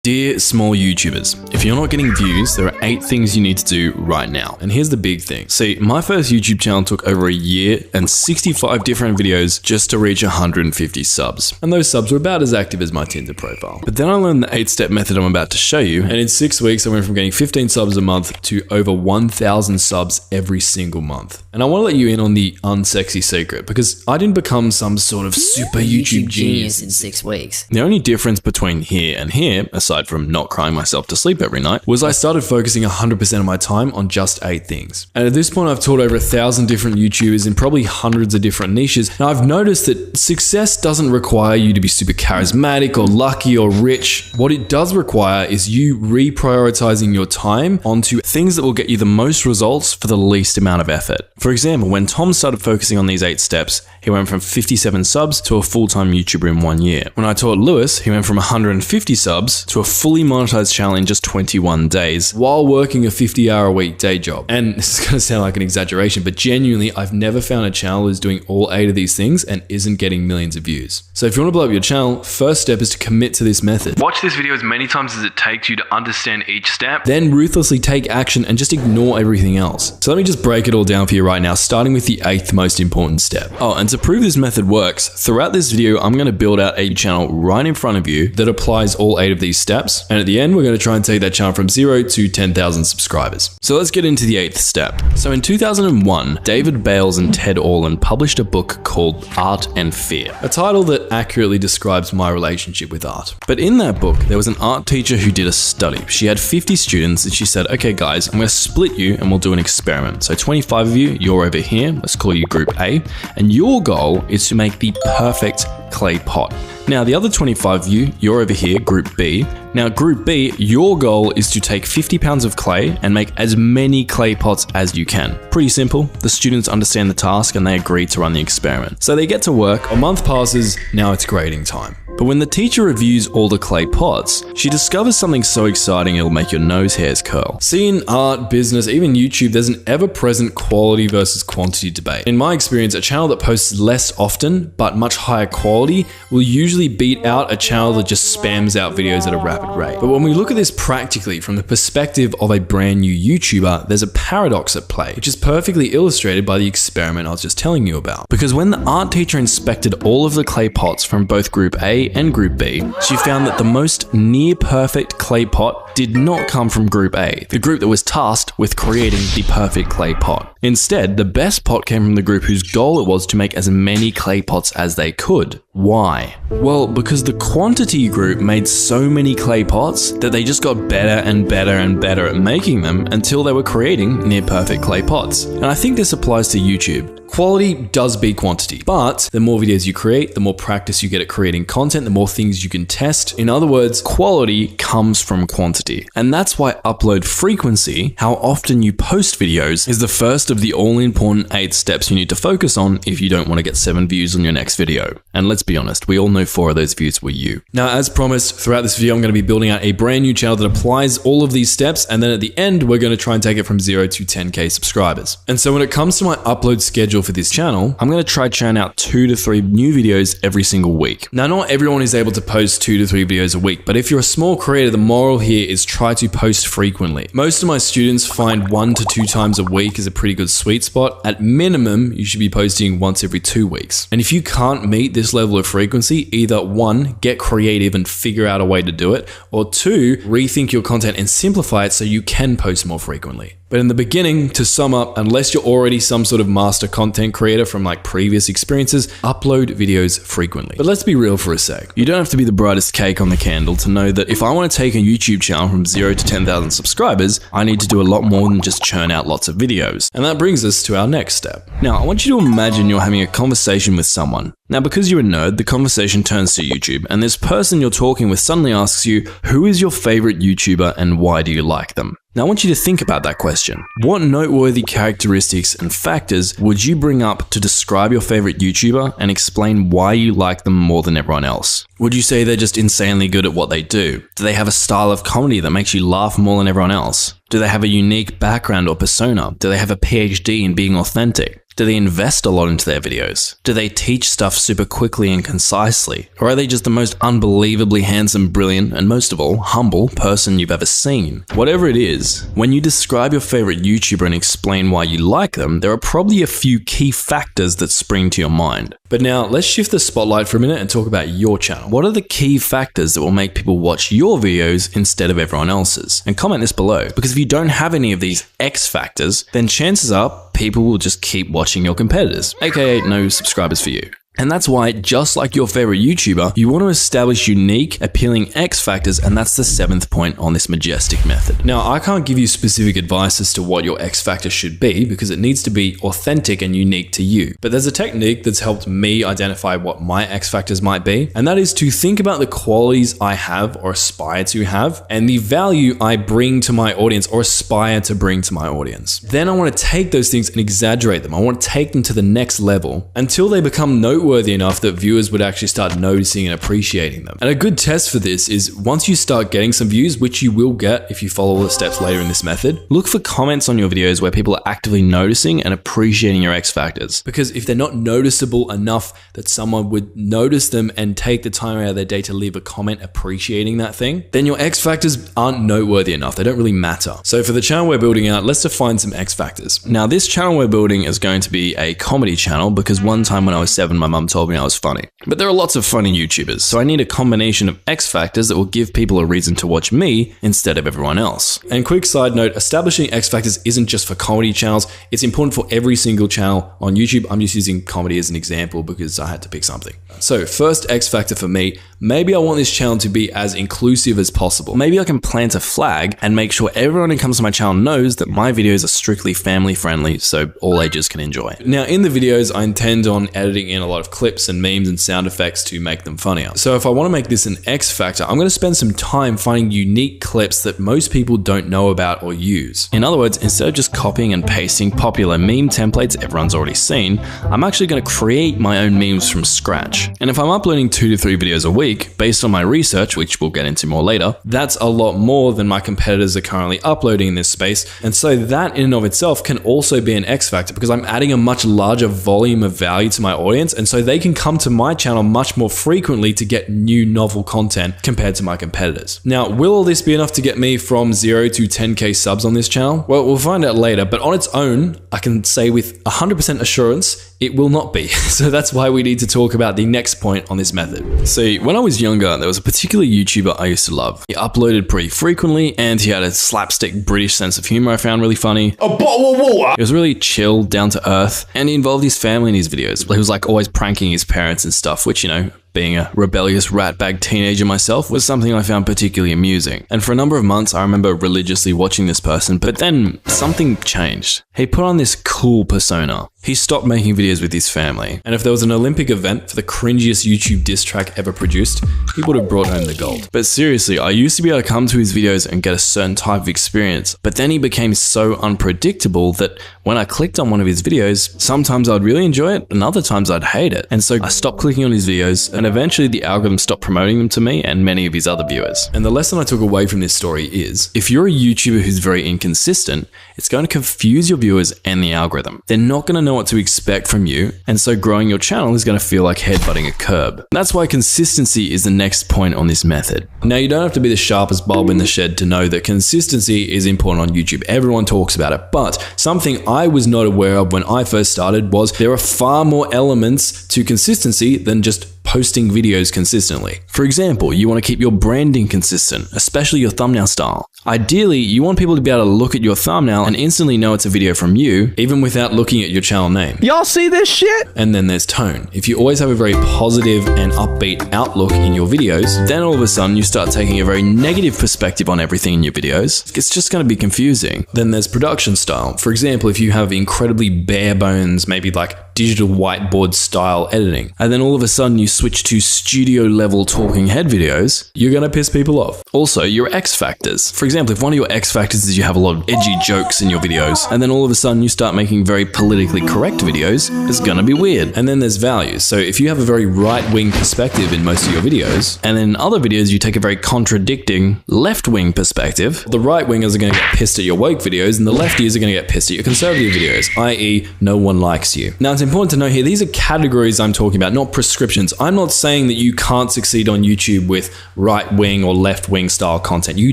Dear small YouTubers, if you're not getting views, there are 8 things you need to do right now. And here's the big thing. See, my first YouTube channel took over a year and 65 different videos just to reach 150 subs. And those subs were about as active as my Tinder profile. But then I learned the 8-step method I'm about to show you, and in 6 weeks I went from getting 15 subs a month to over 1,000 subs every single month. And I want to let you in on the unsexy secret, because I didn't become some sort of super YouTube genius in 6 weeks. The only difference between here and here, aside from not crying myself to sleep every night, was I started focusing 100% of my time on just 8 things. And at this point, I've taught over 1,000 different YouTubers in probably hundreds of different niches. And I've noticed that success doesn't require you to be super charismatic or lucky or rich. What it does require is you reprioritizing your time onto things that will get you the most results for the least amount of effort. For example, when Tom started focusing on these 8 steps, he went from 57 subs to a full-time YouTuber in 1 year. When I taught Lewis, he went from 150 subs to a fully monetized channel in just 21 days while working a 50-hour-a-week day job. And this is going to sound like an exaggeration, but genuinely, I've never found a channel who's doing all 8 of these things and isn't getting millions of views. So if you want to blow up your channel, first step is to commit to this method. Watch this video as many times as it takes you to understand each step, then ruthlessly take action and just ignore everything else. So let me just break it all down for you right now, starting with the 8th most important step. Oh, and to prove this method works, throughout this video, I'm going to build out a channel right in front of you that applies all 8 of these steps. And at the end, we're going to try and take that channel from 0 to 10,000 subscribers. So let's get into the 8th step. So in 2001, David Bales and Ted Orland published a book called Art and Fear, a title that accurately describes my relationship with art. But in that book, there was an art teacher who did a study. She had 50 students and she said, okay guys, I'm going to split you and we'll do an experiment. So 25 of you, you're over here, let's call you group A, and your goal is to make the perfect clay pot. Now the other 25 of you, you're over here, group B. Now group B, your goal is to take 50 pounds of clay and make as many clay pots as you can. Pretty simple. The students understand the task and they agree to run the experiment. So they get to work, a month passes, now it's grading time. But when the teacher reviews all the clay pots, she discovers something so exciting it'll make your nose hairs curl. See, in art, business, even YouTube, there's an ever-present quality versus quantity debate. In my experience, a channel that posts less often but much higher quality will usually beat out a channel that just spams out videos at a rapid rate. But when we look at this practically from the perspective of a brand new YouTuber, there's a paradox at play, which is perfectly illustrated by the experiment I was just telling you about. Because when the art teacher inspected all of the clay pots from both Group A and Group B, she found that the most near-perfect clay pot did not come from Group A, the group that was tasked with creating the perfect clay pot. Instead, the best pot came from the group whose goal it was to make as many clay pots as they could. Why? Well, because the quantity group made so many clay pots that they just got better and better and better at making them until they were creating near-perfect clay pots. And I think this applies to YouTube. Quality does beat quantity, but the more videos you create, the more practice you get at creating content, the more things you can test. In other words, quality comes from quantity. And that's why upload frequency, how often you post videos, is the first of the all-important 8 steps you need to focus on if you don't want to get 7 views on your next video. And let's be honest, we all know 4 of those views were you. Now, as promised, throughout this video, I'm going to be building out a brand new channel that applies all of these steps, and then at the end, we're going to try and take it from 0 to 10K subscribers. And so when it comes to my upload schedule for this channel, I'm going to try churn out 2 to 3 new videos every single week. Now, not everyone is able to post 2 to 3 videos a week, but if you're a small creator, the moral here is try to post frequently. Most of my students find 1 to 2 times a week is a pretty good sweet spot. At minimum, you should be posting once every 2 weeks. And if you can't meet this level of frequency, either 1, get creative and figure out a way to do it, or 2, rethink your content and simplify it so you can post more frequently. But in the beginning, to sum up, unless you're already some sort of master content creator from like previous experiences, upload videos frequently. But let's be real for a sec. You don't have to be the brightest cake on the candle to know that if I want to take a YouTube channel from 0 to 10,000 subscribers, I need to do a lot more than just churn out lots of videos. And that brings us to our next step. Now, I want you to imagine you're having a conversation with someone. Now, because you're a nerd, the conversation turns to YouTube, and this person you're talking with suddenly asks you, who is your favorite YouTuber and why do you like them? Now, I want you to think about that question. What noteworthy characteristics and factors would you bring up to describe your favorite YouTuber and explain why you like them more than everyone else? Would you say they're just insanely good at what they do? Do they have a style of comedy that makes you laugh more than everyone else? Do they have a unique background or persona? Do they have a PhD in being authentic? Do they invest a lot into their videos? Do they teach stuff super quickly and concisely? Or are they just the most unbelievably handsome, brilliant, and most of all, humble person you've ever seen? Whatever it is, when you describe your favorite YouTuber and explain why you like them, there are probably a few key factors that spring to your mind. But now, let's shift the spotlight for a minute and talk about your channel. What are the key factors that will make people watch your videos instead of everyone else's? And comment this below, because if you don't have any of these X factors, then chances are people will just keep watching your competitors, aka no subscribers for you. And that's why, just like your favorite YouTuber, you want to establish unique, appealing X factors, and that's the 7th point on this majestic method. Now, I can't give you specific advice as to what your X factor should be because it needs to be authentic and unique to you. But there's a technique that's helped me identify what my X factors might be, and that is to think about the qualities I have or aspire to have and the value I bring to my audience or aspire to bring to my audience. Then I want to take those things and exaggerate them. I want to take them to the next level until they become noteworthy enough that viewers would actually start noticing and appreciating them. And a good test for this is once you start getting some views, which you will get if you follow all the steps later in this method, look for comments on your videos where people are actively noticing and appreciating your X factors. Because if they're not noticeable enough that someone would notice them and take the time out of their day to leave a comment appreciating that thing, then your X factors aren't noteworthy enough. They don't really matter. So for the channel we're building out, let's define some X factors. Now, this channel we're building is going to be a comedy channel because one time when I was 7, my mum told me I was funny. But there are lots of funny YouTubers, so I need a combination of X factors that will give people a reason to watch me instead of everyone else. And quick side note, establishing X factors isn't just for comedy channels, it's important for every single channel on YouTube. I'm just using comedy as an example because I had to pick something. So first X factor for me, maybe I want this channel to be as inclusive as possible. Maybe I can plant a flag and make sure everyone who comes to my channel knows that my videos are strictly family friendly so all ages can enjoy. Now in the videos, I intend on editing in a lot of clips and memes and sound effects to make them funnier. So if I want to make this an X factor, I'm going to spend some time finding unique clips that most people don't know about or use. In other words, instead of just copying and pasting popular meme templates everyone's already seen, I'm actually going to create my own memes from scratch. And if I'm uploading 2 to 3 videos a week, based on my research, which we'll get into more later, that's a lot more than my competitors are currently uploading in this space. And so that in and of itself can also be an X factor because I'm adding a much larger volume of value to my audience, and so they can come to my channel much more frequently to get new novel content compared to my competitors. Now, will all this be enough to get me from 0 to 10k subs on this channel? Well, we'll find out later, but on its own, I can say with 100% assurance, it will not be. So that's why we need to talk about the next point on this method. See, when I was younger, there was a particular YouTuber I used to love. He uploaded pretty frequently and he had a slapstick British sense of humor I found really funny. A bottle of water! He was really chill, down to earth, and he involved his family in his videos. He was like always pranking his parents and stuff, which, you know, being a rebellious ratbag teenager myself, was something I found particularly amusing. And for a number of months, I remember religiously watching this person, but then something changed. He put on this cool persona. He stopped making videos with his family. And if there was an Olympic event for the cringiest YouTube diss track ever produced, he would have brought home the gold. But seriously, I used to be able to come to his videos and get a certain type of experience, but then he became so unpredictable that when I clicked on one of his videos, sometimes I'd really enjoy it and other times I'd hate it. And so I stopped clicking on his videos, and eventually the algorithm stopped promoting them to me and many of his other viewers. And the lesson I took away from this story is, if you're a YouTuber who's very inconsistent, it's going to confuse your viewers and the algorithm. They're not going to know what to expect from you, and so growing your channel is going to feel like headbutting a curb. That's why consistency is the next point on this method. Now, you don't have to be the sharpest bulb in the shed to know that consistency is important on YouTube. Everyone talks about it, but something I was not aware of when I first started was there are far more elements to consistency than just posting videos consistently. For example, you want to keep your branding consistent, especially your thumbnail style. Ideally, you want people to be able to look at your thumbnail and instantly know it's a video from you, even without looking at your channel name. Y'all see this shit? And then there's tone. If you always have a very positive and upbeat outlook in your videos, then all of a sudden you start taking a very negative perspective on everything in your videos. It's just going to be confusing. Then there's production style. For example, if you have incredibly bare bones, maybe like digital whiteboard style editing, and then all of a sudden you switch to studio level talking head videos, you're going to piss people off. Also, your X factors. For example, if one of your X factors is you have a lot of edgy jokes in your videos, and then all of a sudden you start making very politically correct videos, it's going to be weird. And then there's values. So if you have a very right-wing perspective in most of your videos, and then in other videos you take a very contradicting left-wing perspective, the right-wingers are going to get pissed at your woke videos, and the lefties are going to get pissed at your conservative videos, i.e. no one likes you. Now, it's important to know here, these are categories I'm talking about, not prescriptions. I'm not saying that you can't succeed on YouTube with right-wing or left-wing style content. You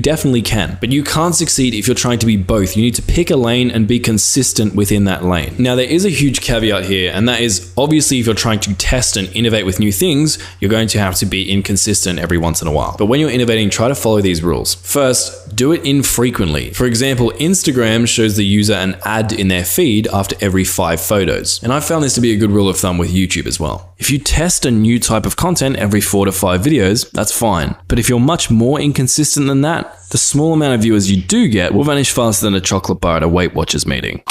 definitely can, but you can't succeed if you're trying to be both. You need to pick a lane and be consistent within that lane. Now, there is a huge caveat here, and that is obviously if you're trying to test and innovate with new things, you're going to have to be inconsistent every once in a while. But when you're innovating, try to follow these rules. First, do it infrequently. For example, Instagram shows the user an ad in their feed after every 5 photos. And I found this to be a good rule of thumb with YouTube as well. If you test a new type of content every 4 to 5 videos, that's fine. But if you're much more inconsistent than that, the small amount of viewers you do get will vanish faster than a chocolate bar at a Weight Watchers meeting.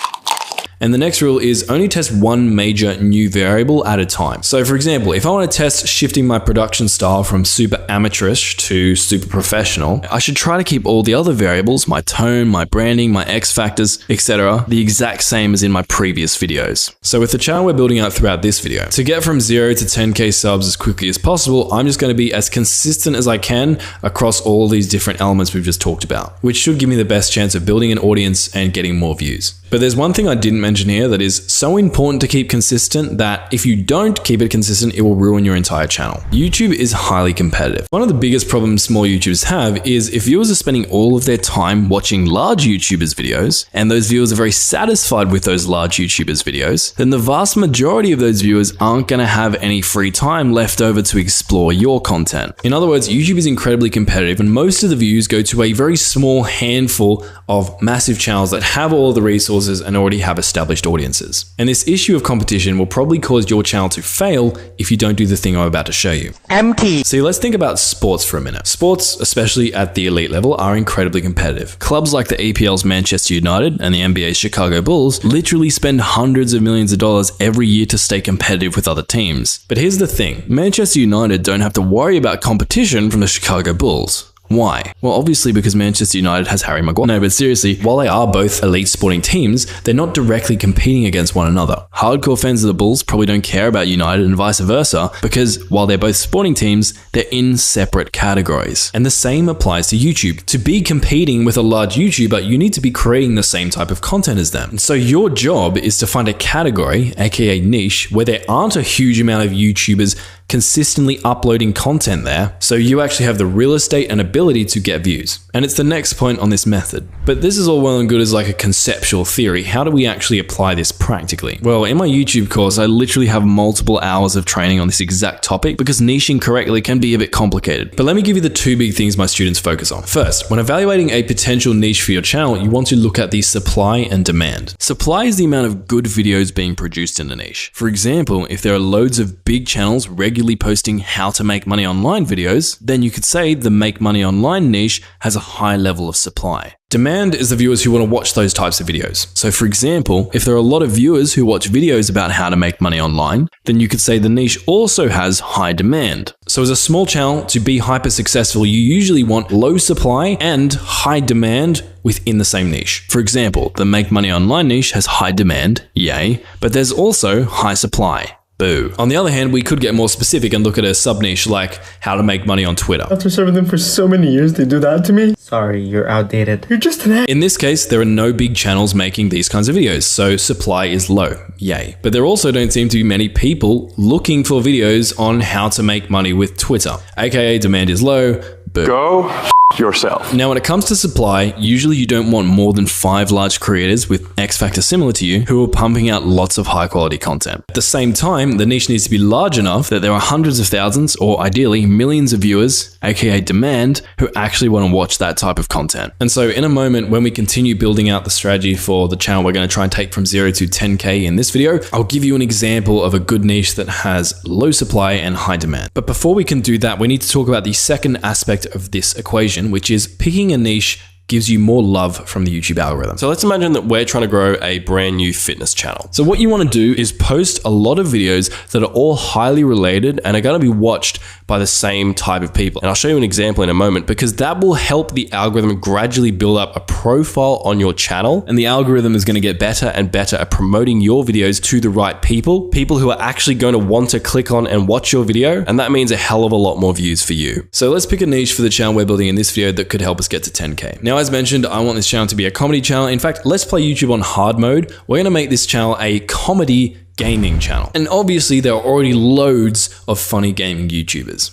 And the next rule is only test one major new variable at a time. So for example, if I want to test shifting my production style from super amateurish to super professional, I should try to keep all the other variables, my tone, my branding, my X factors, etc., the exact same as in my previous videos. So with the channel we're building out throughout this video, to get from 0 to 10k subs as quickly as possible, I'm just going to be as consistent as I can across all these different elements we've just talked about, which should give me the best chance of building an audience and getting more views. But there's one thing I didn't mention here that is so important to keep consistent that if you don't keep it consistent, it will ruin your entire channel. YouTube is highly competitive. One of the biggest problems small YouTubers have is if viewers are spending all of their time watching large YouTubers' videos, and those viewers are very satisfied with those large YouTubers' videos, then the vast majority of those viewers aren't going to have any free time left over to explore your content. In other words, YouTube is incredibly competitive, and most of the views go to a very small handful of massive channels that have all of the resources and already have established audiences. And this issue of competition will probably cause your channel to fail if you don't do the thing I'm about to show you. Empty. See, let's think about sports for a minute. Sports, especially at the elite level, are incredibly competitive. Clubs like the EPL's Manchester United and the NBA's Chicago Bulls literally spend hundreds of millions of dollars every year to stay competitive with other teams. But here's the thing, Manchester United don't have to worry about competition from the Chicago Bulls. Why? Well, obviously because Manchester United has Harry Maguire. No, but seriously, while they are both elite sporting teams, they're not directly competing against one another. Hardcore fans of the Bulls probably don't care about United and vice versa, because while they're both sporting teams, they're in separate categories. And the same applies to YouTube. To be competing with a large YouTuber, you need to be creating the same type of content as them. So your job is to find a category, aka niche, where there aren't a huge amount of YouTubers consistently uploading content there, so you actually have the real estate and ability to get views. And it's the next point on this method. But this is all well and good as like a conceptual theory. How do we actually apply this practically? Well, in my YouTube course, I literally have multiple hours of training on this exact topic because niching correctly can be a bit complicated. But let me give you the 2 big things my students focus on. First, when evaluating a potential niche for your channel, you want to look at the supply and demand. Supply is the amount of good videos being produced in a niche. For example, if there are loads of big channels regularly posting how to make money online videos, then you could say the make money online niche has a high level of supply. Demand is the viewers who want to watch those types of videos. So for example, if there are a lot of viewers who watch videos about how to make money online, then you could say the niche also has high demand. So as a small channel, to be hyper successful, you usually want low supply and high demand within the same niche. For example, the make money online niche has high demand, yay, but there's also high supply. Boo. On the other hand, we could get more specific and look at a sub-niche like how to make money on Twitter. After serving them for so many years, they do that to me? Sorry, you're outdated. You're just an ass. In this case, there are no big channels making these kinds of videos, so supply is low. Yay. But there also don't seem to be many people looking for videos on how to make money with Twitter, aka demand is low. Boo. Go yourself. Now, when it comes to supply, usually you don't want more than 5 large creators with X factor similar to you who are pumping out lots of high quality content. At the same time, the niche needs to be large enough that there are hundreds of thousands or ideally millions of viewers, aka demand, who actually want to watch that type of content. And so in a moment, when we continue building out the strategy for the channel we're going to try and take from 0 to 10k in this video, I'll give you an example of a good niche that has low supply and high demand. But before we can do that, we need to talk about the second aspect of this equation, which is picking a niche gives you more love from the YouTube algorithm. So let's imagine that we're trying to grow a brand new fitness channel. So what you want to do is post a lot of videos that are all highly related and are going to be watched by the same type of people. And I'll show you an example in a moment, because that will help the algorithm gradually build up a profile on your channel. And the algorithm is going to get better and better at promoting your videos to the right people who are actually going to want to click on and watch your video. And that means a hell of a lot more views for you. So let's pick a niche for the channel we're building in this video that could help us get to 10K. Now, as mentioned, I want this channel to be a comedy channel. In fact, let's play YouTube on hard mode. We're going to make this channel a comedy gaming channel. And obviously there are already loads of funny gaming YouTubers.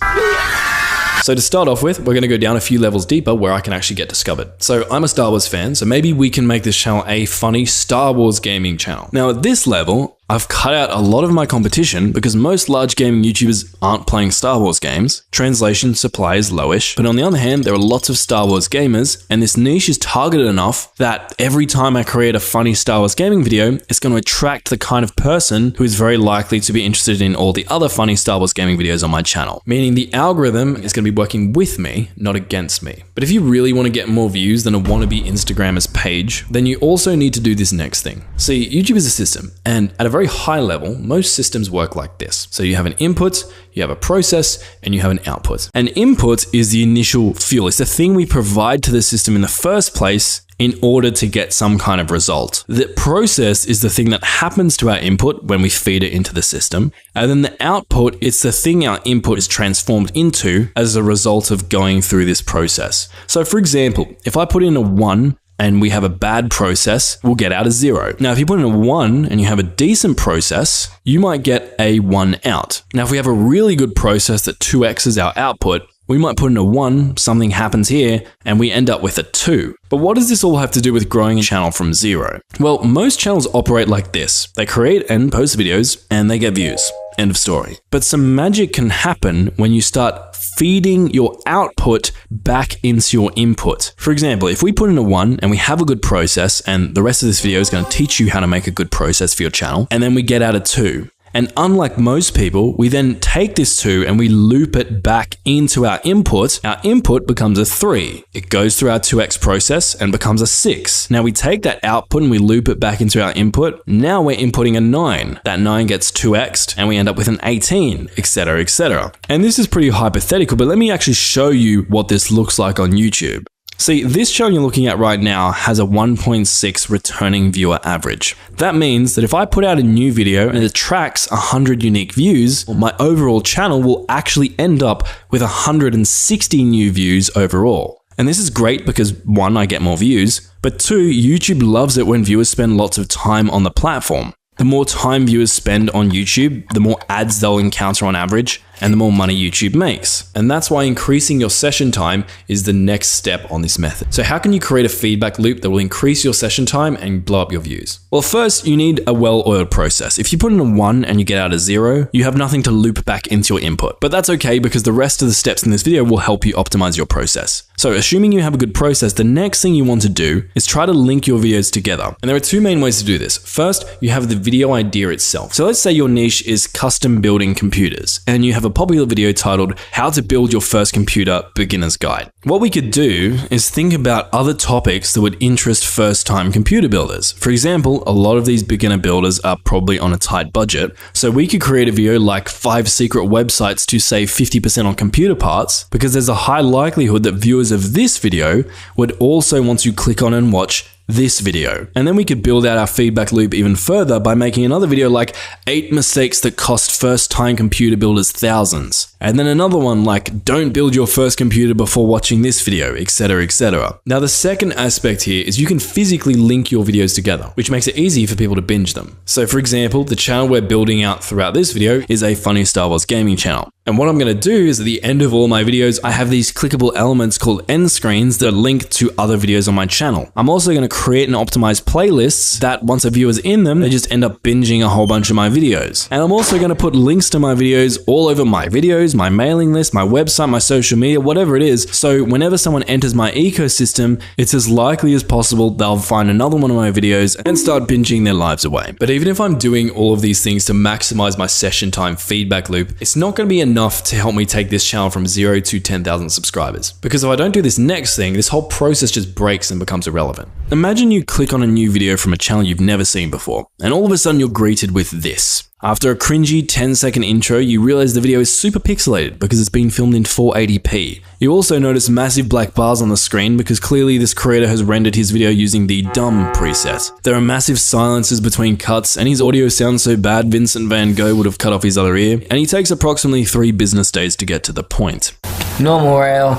So to start off with, we're going to go down a few levels deeper where I can actually get discovered. So I'm a Star Wars fan, so maybe we can make this channel a funny Star Wars gaming channel. Now at this level, I've cut out a lot of my competition because most large gaming YouTubers aren't playing Star Wars games. Translation supply is lowish, but on the other hand, there are lots of Star Wars gamers, and this niche is targeted enough that every time I create a funny Star Wars gaming video, it's going to attract the kind of person who is very likely to be interested in all the other funny Star Wars gaming videos on my channel. Meaning the algorithm is going to be working with me, not against me. But if you really want to get more views than a wannabe Instagrammer's page, then you also need to do this next thing. See, YouTube is a system, and at a very high level, most systems work like this. So you have an input, you have a process, and you have an output. An input is the initial fuel. It's the thing we provide to the system in the first place in order to get some kind of result. The process is the thing that happens to our input when we feed it into the system. And then the output, it's the thing our input is transformed into as a result of going through this process. So for example, if I put in a 1, and we have a bad process, we'll get out a 0. Now, if you put in a 1 and you have a decent process, you might get a 1 out. Now, if we have a really good process that 2x's our output, we might put in a 1, something happens here, and we end up with a 2. But what does this all have to do with growing a channel from 0? Well, most channels operate like this. They create and post videos, and they get views. End of story. But some magic can happen when you start feeding your output back into your input. For example, if we put in a 1 and we have a good process, and the rest of this video is going to teach you how to make a good process for your channel, and then we get out a 2. And unlike most people, we then take this 2 and we loop it back into our input. Our input becomes a 3. It goes through our 2x process and becomes a 6. Now we take that output and we loop it back into our input. Now we're inputting a 9. That 9 gets 2x'd and we end up with an 18, etc., etc. And this is pretty hypothetical, but let me actually show you what this looks like on YouTube. See, this channel you're looking at right now has a 1.6 returning viewer average. That means that if I put out a new video and it attracts 100 unique views, my overall channel will actually end up with 160 new views overall. And this is great because 1, I get more views, but 2, YouTube loves it when viewers spend lots of time on the platform. The more time viewers spend on YouTube, the more ads they'll encounter on average, and the more money YouTube makes. And that's why increasing your session time is the next step on this method. So how can you create a feedback loop that will increase your session time and blow up your views? Well, first, you need a well-oiled process. If you put in a 1 and you get out a 0, you have nothing to loop back into your input. But that's okay because the rest of the steps in this video will help you optimize your process. So assuming you have a good process, the next thing you want to do is try to link your videos together. And there are 2 main ways to do this. First, you have the video idea itself. So let's say your niche is custom building computers, and you have a popular video titled How to Build Your First Computer Beginner's Guide. What we could do is think about other topics that would interest first-time computer builders. For example, a lot of these beginner builders are probably on a tight budget, so we could create a video like 5 secret websites to save 50% on computer parts, because there's a high likelihood that viewers of this video would also want to click on and watch this video. And then we could build out our feedback loop even further by making another video like 8 mistakes that cost first-time computer builders thousands. And then another one like don't build your first computer before watching this video, etc., etc. Now the second aspect here is you can physically link your videos together, which makes it easy for people to binge them. So for example, the channel we're building out throughout this video is a funny Star Wars gaming channel. And what I'm going to do is at the end of all my videos, I have these clickable elements called end screens that are linked to other videos on my channel. I'm also going to create and optimize playlists that once a viewer's in them, they just end up binging a whole bunch of my videos. And I'm also going to put links to my videos all over my videos, my mailing list, my website, my social media, whatever it is. So whenever someone enters my ecosystem, it's as likely as possible they'll find another one of my videos and start binging their lives away. But even if I'm doing all of these things to maximize my session time feedback loop, it's not going to be enough enough to help me take this channel from 0 to 10,000 subscribers. Because if I don't do this next thing, this whole process just breaks and becomes irrelevant. Imagine you click on a new video from a channel you've never seen before, and all of a sudden you're greeted with this. After a cringy 10-second intro, you realize the video is super pixelated because it's been filmed in 480p. You also notice massive black bars on the screen because clearly this creator has rendered his video using the dumb preset. There are massive silences between cuts, and his audio sounds so bad Vincent van Gogh would have cut off his other ear, and he takes approximately 3 business days to get to the point. Normal rail,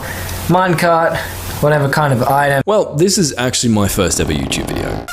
minecart, whatever kind of item. Well, this is actually my first ever YouTube video.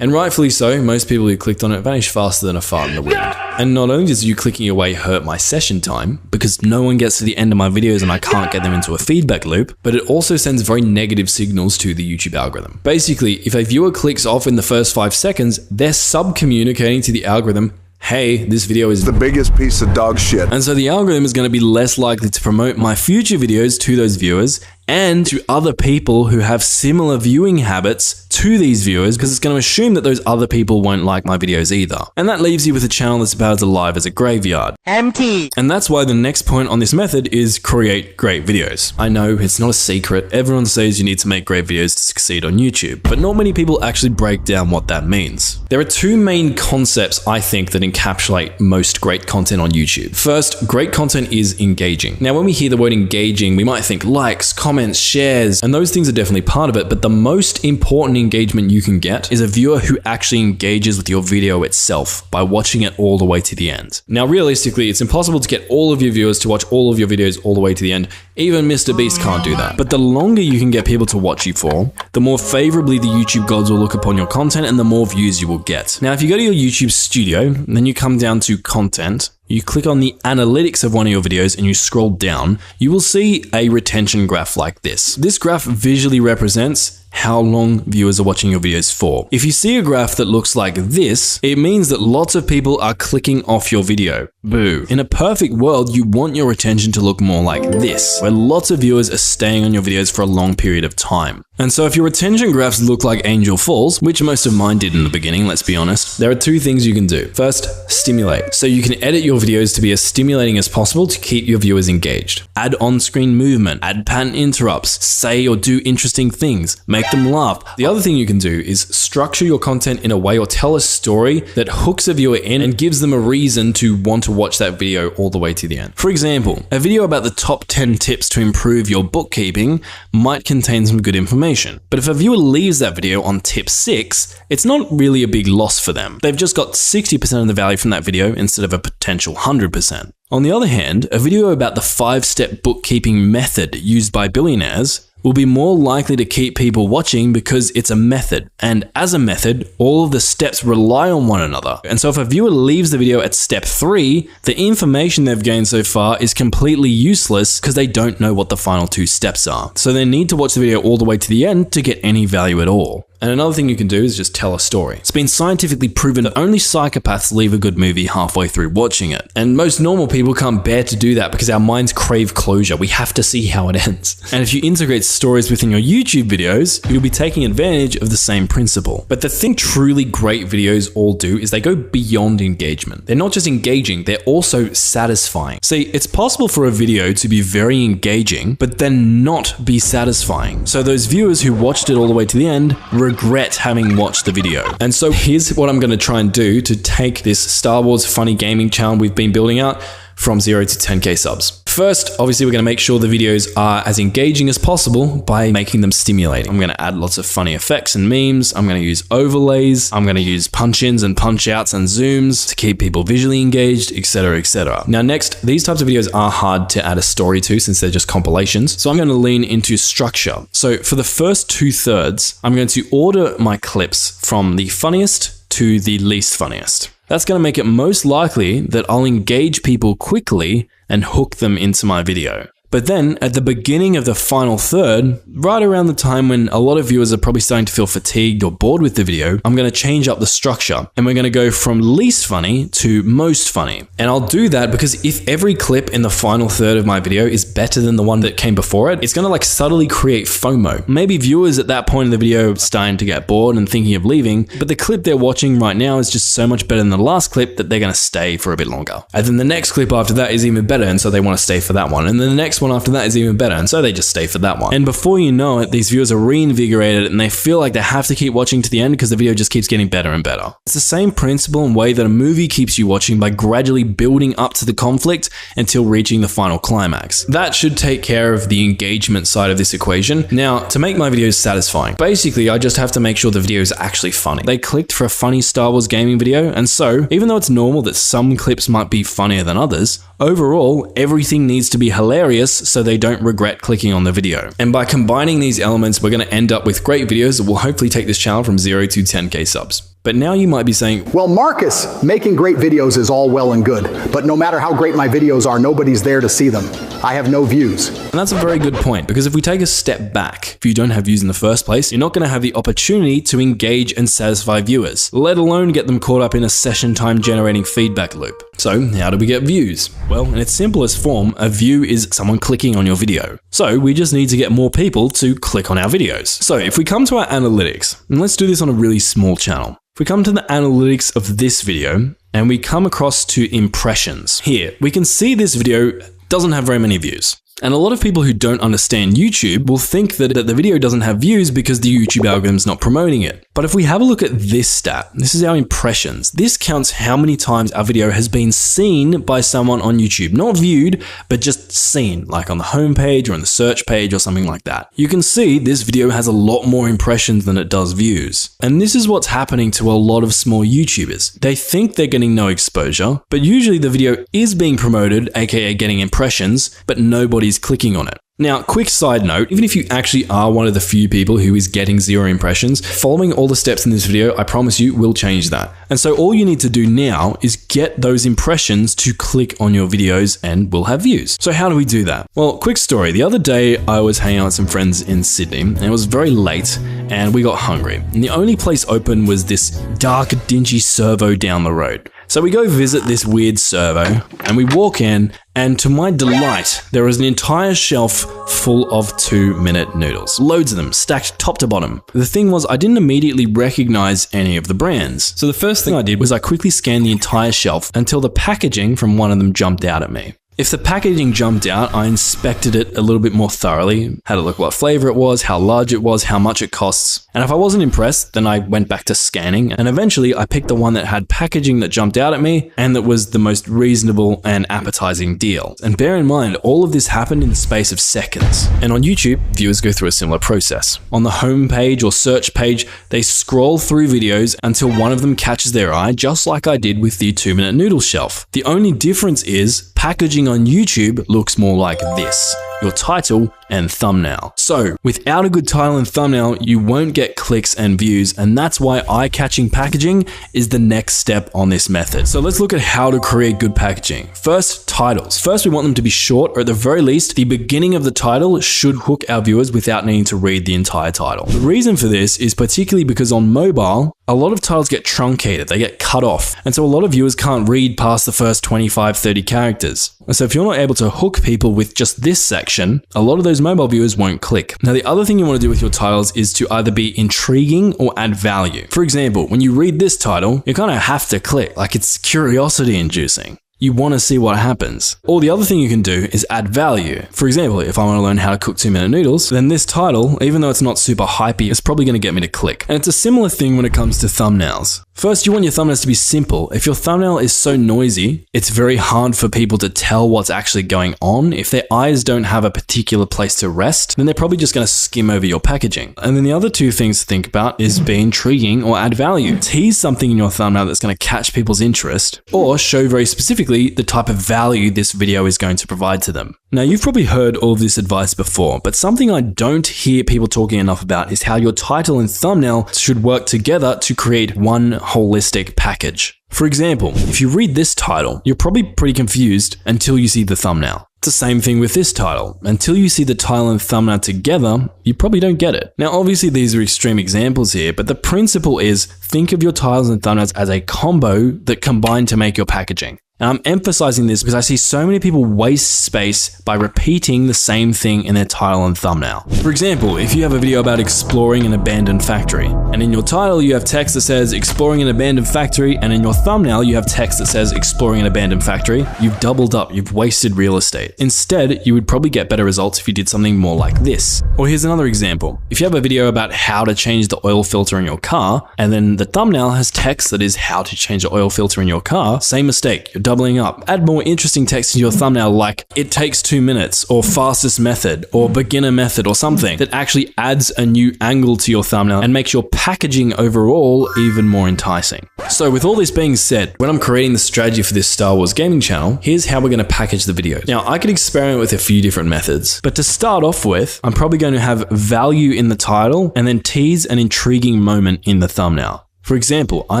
And rightfully so, most people who clicked on it vanished faster than a fart in the wind. And not only does you clicking away hurt my session time, because no one gets to the end of my videos and I can't get them into a feedback loop, but it also sends very negative signals to the YouTube algorithm. Basically, if a viewer clicks off in the first 5 seconds, they're sub-communicating to the algorithm, hey, this video is the biggest piece of dog shit. And so the algorithm is going to be less likely to promote my future videos to those viewers and to other people who have similar viewing habits to these viewers, because it's going to assume that those other people won't like my videos either. And that leaves you with a channel that's about as alive as a graveyard. Empty. And that's why the next point on this method is create great videos. I know it's not a secret. Everyone says you need to make great videos to succeed on YouTube, but not many people actually break down what that means. There are 2 main concepts I think that encapsulate most great content on YouTube. First, great content is engaging. Now, when we hear the word engaging, we might think likes, comments, shares, and those things are definitely part of it, but the most important engagement you can get is a viewer who actually engages with your video itself by watching it all the way to the end. Now, realistically, it's impossible to get all of your viewers to watch all of your videos all the way to the end. Even Mr. Beast can't do that. But the longer you can get people to watch you for, the more favorably the YouTube gods will look upon your content and the more views you will get. Now, if you go to your YouTube studio, and then you come down to content, you click on the analytics of one of your videos and you scroll down, you will see a retention graph like this. This graph visually represents how long viewers are watching your videos for. If you see a graph that looks like this, it means that lots of people are clicking off your video. Boo. In a perfect world, you want your retention to look more like this, where lots of viewers are staying on your videos for a long period of time. And so if your retention graphs look like Angel Falls, which most of mine did in the beginning, let's be honest, there are 2 things you can do. First, stimulate. So you can edit your videos to be as stimulating as possible to keep your viewers engaged. Add on-screen movement, add pattern interrupts, say or do interesting things, make them laugh. The other thing you can do is structure your content in a way or tell a story that hooks a viewer in and gives them a reason to want to watch that video all the way to the end. For example, a video about the top 10 tips to improve your bookkeeping might contain some good information. But if a viewer leaves that video on tip 6, it's not really a big loss for them. They've just got 60% of the value from that video instead of a potential 100%. On the other hand, a video about the 5-step bookkeeping method used by billionaires will be more likely to keep people watching because it's a method. And as a method, all of the steps rely on one another. And so if a viewer leaves the video at step 3, the information they've gained so far is completely useless because they don't know what the final 2 steps are. So they need to watch the video all the way to the end to get any value at all. And another thing you can do is just tell a story. It's been scientifically proven that only psychopaths leave a good movie halfway through watching it. And most normal people can't bear to do that because our minds crave closure. We have to see how it ends. And if you integrate stories within your YouTube videos, you'll be taking advantage of the same principle. But the thing truly great videos all do is they go beyond engagement. They're not just engaging, they're also satisfying. See, it's possible for a video to be very engaging, but then not be satisfying. So those viewers who watched it all the way to the end regret having watched the video. And so here's what I'm going to try and do to take this Star Wars funny gaming channel we've been building out from 0 to 10k subs. First, obviously, we're going to make sure the videos are as engaging as possible by making them stimulating. I'm going to add lots of funny effects and memes. I'm going to use overlays. I'm going to use punch-ins and punch-outs and zooms to keep people visually engaged, etc., etc. Now, next, these types of videos are hard to add a story to since they're just compilations. So I'm going to lean into structure. So for the first 2/3, I'm going to order my clips from the funniest to the least funniest. That's going to make it most likely that I'll engage people quickly and hook them into my video. But then at the beginning of the final third, right around the time when a lot of viewers are probably starting to feel fatigued or bored with the video, I'm going to change up the structure and we're going to go from least funny to most funny. And I'll do that because if every clip in the final third of my video is better than the one that came before it, it's going to like subtly create FOMO. Maybe viewers at that point in the video are starting to get bored and thinking of leaving, but the clip they're watching right now is just so much better than the last clip that they're going to stay for a bit longer. And then the next clip after that is even better, and so they want to stay for that one. And then the next one after that is even better, and so they just stay for that one. And before you know it, these viewers are reinvigorated and they feel like they have to keep watching to the end because the video just keeps getting better and better. It's the same principle and way that a movie keeps you watching by gradually building up to the conflict until reaching the final climax. That should take care of the engagement side of this equation. Now, to make my videos satisfying, basically I just have to make sure the video is actually funny. They clicked for a funny Star Wars gaming video, and so even though it's normal that some clips might be funnier than others, overall, everything needs to be hilarious so they don't regret clicking on the video. And by combining these elements, we're going to end up with great videos that will hopefully take this channel from 0 to 10K subs. But now you might be saying, well, Marcus, making great videos is all well and good, but no matter how great my videos are, nobody's there to see them. I have no views. And that's a very good point, because if we take a step back, if you don't have views in the first place, you're not going to have the opportunity to engage and satisfy viewers, let alone get them caught up in a session time generating feedback loop. So how do we get views? Well, in its simplest form, a view is someone clicking on your video. So we just need to get more people to click on our videos. So if we come to our analytics, and let's do this on a really small channel. If we come to the analytics of this video and we come across to impressions, here we can see this video doesn't have very many views. And a lot of people who don't understand YouTube will think that the video doesn't have views because the YouTube algorithm's not promoting it. But if we have a look at this stat, this is our impressions. This counts how many times our video has been seen by someone on YouTube. Not viewed, but just seen, like on the homepage or on the search page or something like that. You can see this video has a lot more impressions than it does views. And this is what's happening to a lot of small YouTubers. They think they're getting no exposure, but usually the video is being promoted, aka getting impressions, but nobody's clicking on it. Now, quick side note, even if you actually are one of the few people who is getting 0 impressions, following all the steps in this video, I promise you, will change that. And so all you need to do now is get those impressions to click on your videos and we'll have views. So how do we do that? Well, quick story. The other day, I was hanging out with some friends in Sydney and it was very late and we got hungry. And the only place open was this dark, dingy servo down the road. So we go visit this weird servo and we walk in, and to my delight, there was an entire shelf full of 2-minute noodles. Loads of them, stacked top to bottom. The thing was, I didn't immediately recognize any of the brands. So the first thing I did was I quickly scanned the entire shelf until the packaging from one of them jumped out at me. If the packaging jumped out, I inspected it a little bit more thoroughly, had a look what flavor it was, how large it was, how much it costs. And if I wasn't impressed, then I went back to scanning, and eventually I picked the one that had packaging that jumped out at me and that was the most reasonable and appetizing deal. And bear in mind, all of this happened in the space of seconds. And on YouTube, viewers go through a similar process. On the home page or search page, they scroll through videos until one of them catches their eye, just like I did with the 2-minute noodle shelf. The only difference is packaging on YouTube looks more like this: your title and thumbnail. So without a good title and thumbnail, you won't get clicks and views, and that's why eye-catching packaging is the next step on this method. So let's look at how to create good packaging. First, titles. First, we want them to be short, or at the very least, the beginning of the title should hook our viewers without needing to read the entire title. The reason for this is particularly because on mobile, a lot of titles get truncated, they get cut off, and so a lot of viewers can't read past the first 25-30 characters. And so if you're not able to hook people with just this section, a lot of those mobile viewers won't click. Now, the other thing you want to do with your titles is to either be intriguing or add value. For example, when you read this title, you kind of have to click, like it's curiosity inducing. You want to see what happens. Or the other thing you can do is add value. For example, if I want to learn how to cook 2-minute noodles, then this title, even though it's not super hypey, is probably going to get me to click. And it's a similar thing when it comes to thumbnails. First, you want your thumbnails to be simple. If your thumbnail is so noisy, it's very hard for people to tell what's actually going on. If their eyes don't have a particular place to rest, then they're probably just going to skim over your packaging. And then the other two things to think about is be intriguing or add value. Tease something in your thumbnail that's going to catch people's interest, or show very specifically the type of value this video is going to provide to them. Now, you've probably heard all of this advice before, but something I don't hear people talking enough about is how your title and thumbnail should work together to create one holistic package. For example, if you read this title, you're probably pretty confused until you see the thumbnail. It's the same thing with this title. Until you see the title and thumbnail together, you probably don't get it. Now, obviously these are extreme examples here, but the principle is think of your titles and thumbnails as a combo that combine to make your packaging. And I'm emphasizing this because I see so many people waste space by repeating the same thing in their title and thumbnail. For example, if you have a video about exploring an abandoned factory, and in your title you have text that says exploring an abandoned factory, and in your thumbnail you have text that says exploring an abandoned factory, you've doubled up, you've wasted real estate. Instead, you would probably get better results if you did something more like this. Or here's another example. If you have a video about how to change the oil filter in your car, and then the thumbnail has text that is how to change the oil filter in your car, same mistake. You're doubling up. Add more interesting text in your thumbnail like it takes 2 minutes or fastest method or beginner method or something that actually adds a new angle to your thumbnail and makes your packaging overall even more enticing. So with all this being said, when I'm creating the strategy for this Star Wars gaming channel, here's how we're going to package the videos. Now, I could experiment with a few different methods, but to start off with, I'm probably going to have value in the title and then tease an intriguing moment in the thumbnail. For example, I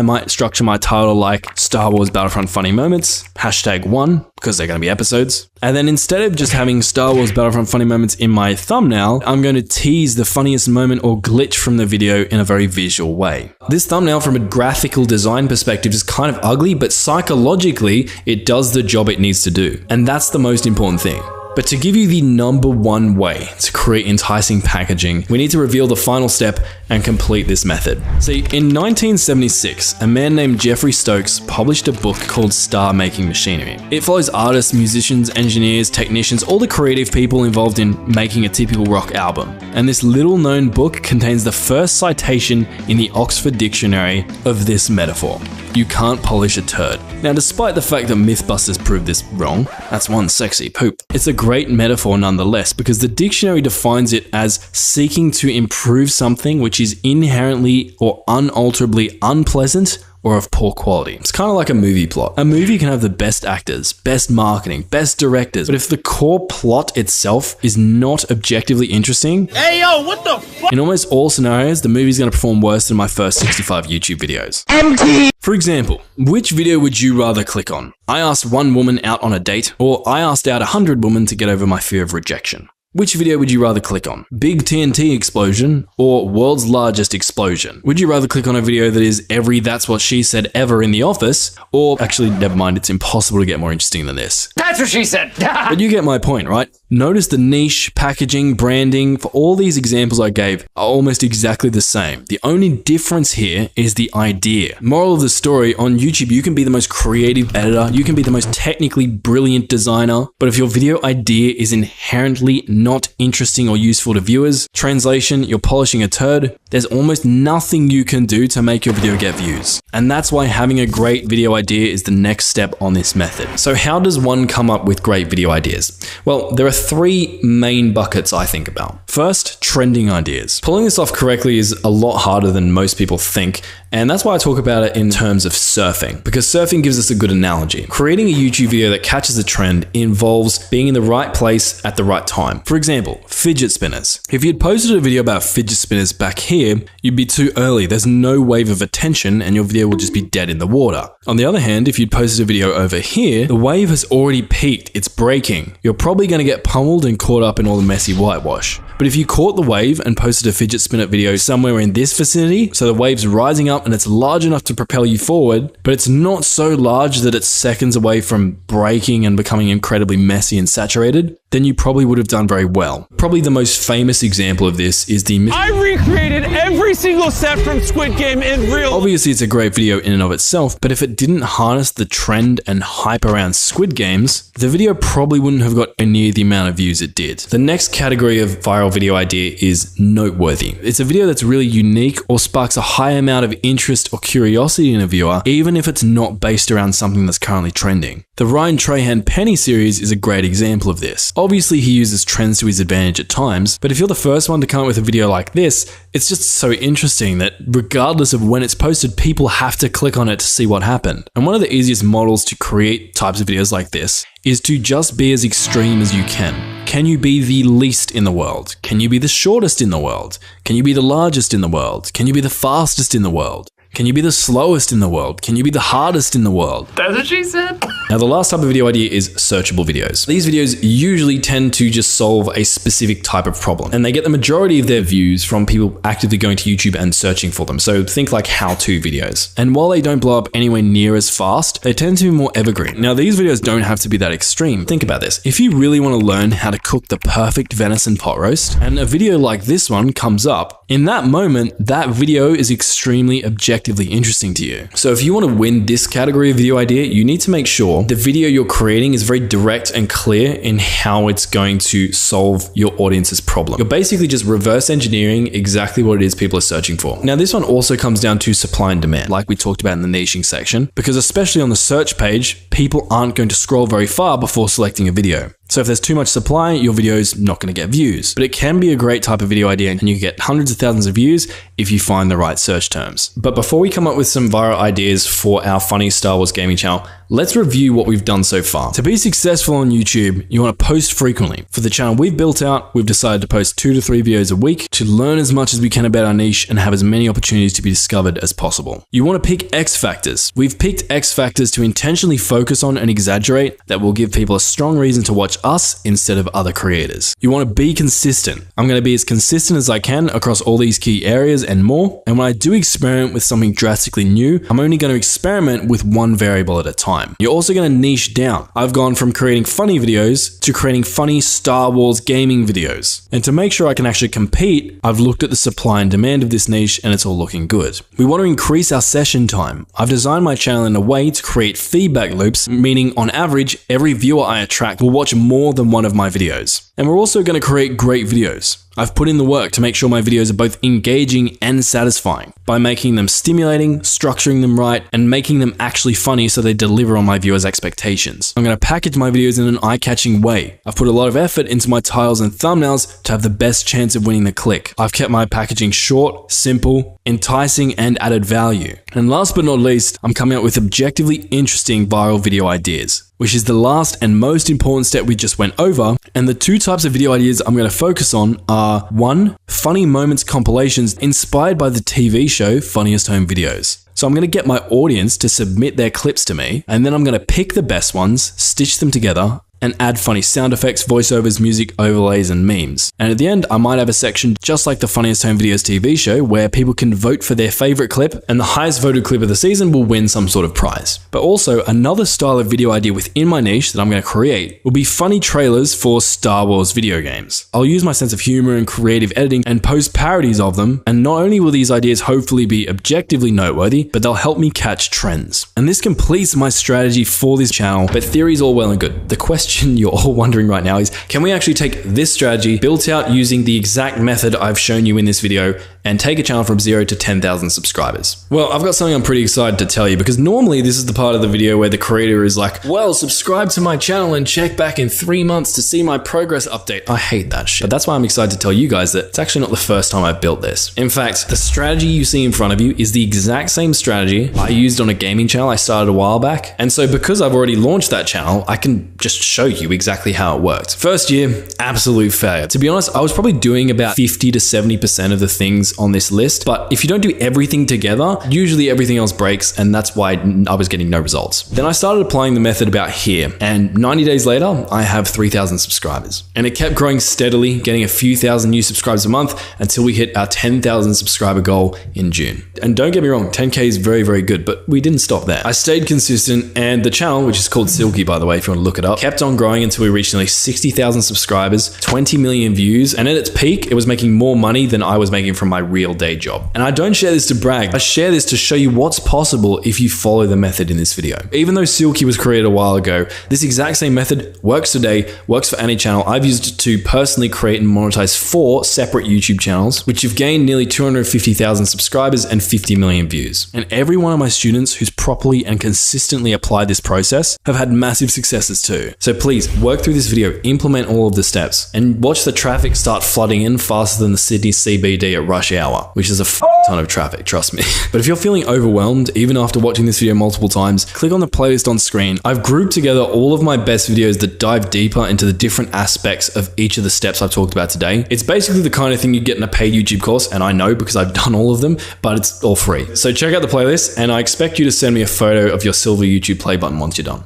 might structure my title like Star Wars Battlefront Funny Moments, #1, because they're going to be episodes. And then instead of just having Star Wars Battlefront Funny Moments in my thumbnail, I'm going to tease the funniest moment or glitch from the video in a very visual way. This thumbnail from a graphical design perspective is kind of ugly, but psychologically, it does the job it needs to do. And that's the most important thing. But to give you the #1 way to create enticing packaging, we need to reveal the final step and complete this method. See, in 1976, a man named Jeffrey Stokes published a book called Star Making Machinery. It follows artists, musicians, engineers, technicians, all the creative people involved in making a typical rock album. And this little known book contains the first citation in the Oxford Dictionary of this metaphor. You can't polish a turd. Now, despite the fact that Mythbusters proved this wrong, that's one sexy poop. It's a great metaphor nonetheless because the dictionary defines it as seeking to improve something which is inherently or unalterably unpleasant or of poor quality. It's kind of like a movie plot. A movie can have the best actors, best marketing, best directors, but if the core plot itself is not objectively interesting, hey yo, what the fuck? In almost all scenarios, the movie's going to perform worse than my first 65 YouTube videos. Empty! For example, which video would you rather click on? I asked one woman out on a date, or I asked out 100 women to get over my fear of rejection. Which video would you rather click on? Big TNT explosion or world's largest explosion? Would you rather click on a video that is every that's what she said ever in the office? Or actually, never mind, it's impossible to get more interesting than this. That's what she said. But you get my point, right? Notice the niche, packaging, branding for all these examples I gave are almost exactly the same. The only difference here is the idea. Moral of the story, on YouTube, you can be the most creative editor, you can be the most technically brilliant designer, but if your video idea is inherently not interesting or useful to viewers, translation, you're polishing a turd, there's almost nothing you can do to make your video get views. And that's why having a great video idea is the next step on this method. So how does one come up with great video ideas? Well, there are 3 main buckets I think about. First, trending ideas. Pulling this off correctly is a lot harder than most people think, and that's why I talk about it in terms of surfing, because surfing gives us a good analogy. Creating a YouTube video that catches a trend involves being in the right place at the right time. For example, fidget spinners. If you'd posted a video about fidget spinners back here, you'd be too early. There's no wave of attention and your video will just be dead in the water. On the other hand, if you'd posted a video over here, the wave has already peaked. It's breaking. You're probably going to get pummeled and caught up in all the messy whitewash. But if you caught the wave and posted a fidget spinner video somewhere in this vicinity, so the wave's rising up and it's large enough to propel you forward, but it's not so large that it's seconds away from breaking and becoming incredibly messy and saturated, then you probably would have done very well. Probably the most famous example of this is the I recreated every single set from Squid Game in real. Obviously, it's a great video in and of itself, but if it didn't harness the trend and hype around Squid Games, the video probably wouldn't have got near the amount of views it did. The next category of viral video idea is noteworthy. It's a video that's really unique or sparks a high amount of interest or curiosity in a viewer, even if it's not based around something that's currently trending. The Ryan Trahan Penny series is a great example of this. Obviously, he uses trends to his advantage at times, but if you're the first one to come up with a video like this, it's just so interesting that regardless of when it's posted, people have to click on it to see what happened. And one of the easiest models to create types of videos like this is to just be as extreme as you can. Can you be the least in the world? Can you be the shortest in the world? Can you be the largest in the world? Can you be the fastest in the world? Can you be the slowest in the world? Can you be the hardest in the world? That's what she said. Now, the last type of video idea is searchable videos. These videos usually tend to just solve a specific type of problem, and they get the majority of their views from people actively going to YouTube and searching for them. So think like how-to videos. And while they don't blow up anywhere near as fast, they tend to be more evergreen. Now, these videos don't have to be that extreme. Think about this. If you really want to learn how to cook the perfect venison pot roast, and a video like this one comes up, in that moment, that video is extremely objectively interesting to you. So if you want to win this category of video idea, you need to make sure the video you're creating is very direct and clear in how it's going to solve your audience's problem. You're basically just reverse engineering exactly what it is people are searching for. Now, this one also comes down to supply and demand, like we talked about in the niching section, because especially on the search page, people aren't going to scroll very far before selecting a video. So if there's too much supply, your video is not going to get views. But it can be a great type of video idea, and you can get hundreds of thousands of views if you find the right search terms. But before we come up with some viral ideas for our funny Star Wars gaming channel, let's review what we've done so far. To be successful on YouTube, you want to post frequently. For the channel we've built out, we've decided to post 2 to 3 videos a week to learn as much as we can about our niche and have as many opportunities to be discovered as possible. You want to pick X factors. We've picked X factors to intentionally focus on and exaggerate that will give people a strong reason to watch us instead of other creators. You want to be consistent. I'm going to be as consistent as I can across all these key areas and more. And when I do experiment with something drastically new, I'm only going to experiment with one variable at a time. You're also going to niche down. I've gone from creating funny videos to creating funny Star Wars gaming videos. And to make sure I can actually compete, I've looked at the supply and demand of this niche, and it's all looking good. We want to increase our session time. I've designed my channel in a way to create feedback loops, meaning on average, every viewer I attract will watch more than one of my videos. And we're also going to create great videos. I've put in the work to make sure my videos are both engaging and satisfying by making them stimulating, structuring them right, and making them actually funny so they deliver on my viewers' expectations. I'm going to package my videos in an eye-catching way. I've put a lot of effort into my titles and thumbnails to have the best chance of winning the click. I've kept my packaging short, simple, enticing, and added value. And last but not least, I'm coming up with objectively interesting viral video ideas, which is the last and most important step we just went over. And the 2 types of video ideas I'm going to focus on are 1, funny moments compilations inspired by the TV show Funniest Home Videos. So I'm going to get my audience to submit their clips to me, and then I'm going to pick the best ones, stitch them together, and add funny sound effects, voiceovers, music, overlays, and memes. And at the end, I might have a section just like the Funniest Home Videos TV show where people can vote for their favorite clip, and the highest voted clip of the season will win some sort of prize. But also, another style of video idea within my niche that I'm going to create will be funny trailers for Star Wars video games. I'll use my sense of humor and creative editing and post parodies of them, and not only will these ideas hopefully be objectively noteworthy, but they'll help me catch trends. And this completes my strategy for this channel, but theory's all well and good. The question you're all wondering right now is, can we actually take this strategy built out using the exact method I've shown you in this video and take a channel from 0 to 10,000 subscribers? Well, I've got something I'm pretty excited to tell you, because normally this is the part of the video where the creator is like, well, subscribe to my channel and check back in 3 months to see my progress update. I hate that shit. But that's why I'm excited to tell you guys that it's actually not the first time I've built this. In fact, the strategy you see in front of you is the exact same strategy I used on a gaming channel I started a while back. And so because I've already launched that channel, I can just show you exactly how it worked. First year, absolute failure. To be honest, I was probably doing about 50 to 70% of the things on this list, but if you don't do everything together, usually everything else breaks, and that's why I was getting no results. Then I started applying the method about here, and 90 days later, I have 3,000 subscribers. And it kept growing steadily, getting a few thousand new subscribers a month until we hit our 10,000 subscriber goal in June. And don't get me wrong, 10K is very, very good, but we didn't stop there. I stayed consistent, and the channel, which is called Silky, by the way, if you want to look it up, kept on growing until we reached nearly 60,000 subscribers, 20 million views, and at its peak, it was making more money than I was making from my real day job. And I don't share this to brag, I share this to show you what's possible if you follow the method in this video. Even though Silky was created a while ago, this exact same method works today, works for any channel. I've used it to personally create and monetize 4 separate YouTube channels, which have gained nearly 250,000 subscribers and 50 million views. And every one of my students who's properly and consistently applied this process have had massive successes too. So please work through this video, implement all of the steps, and watch the traffic start flooding in faster than the Sydney CBD at rush rush hour, which is a ton of traffic, trust me. But if you're feeling overwhelmed, even after watching this video multiple times, click on the playlist on screen. I've grouped together all of my best videos that dive deeper into the different aspects of each of the steps I've talked about today. It's basically the kind of thing you get in a paid YouTube course, and I know because I've done all of them, but it's all free. So check out the playlist, and I expect you to send me a photo of your silver YouTube play button once you're done.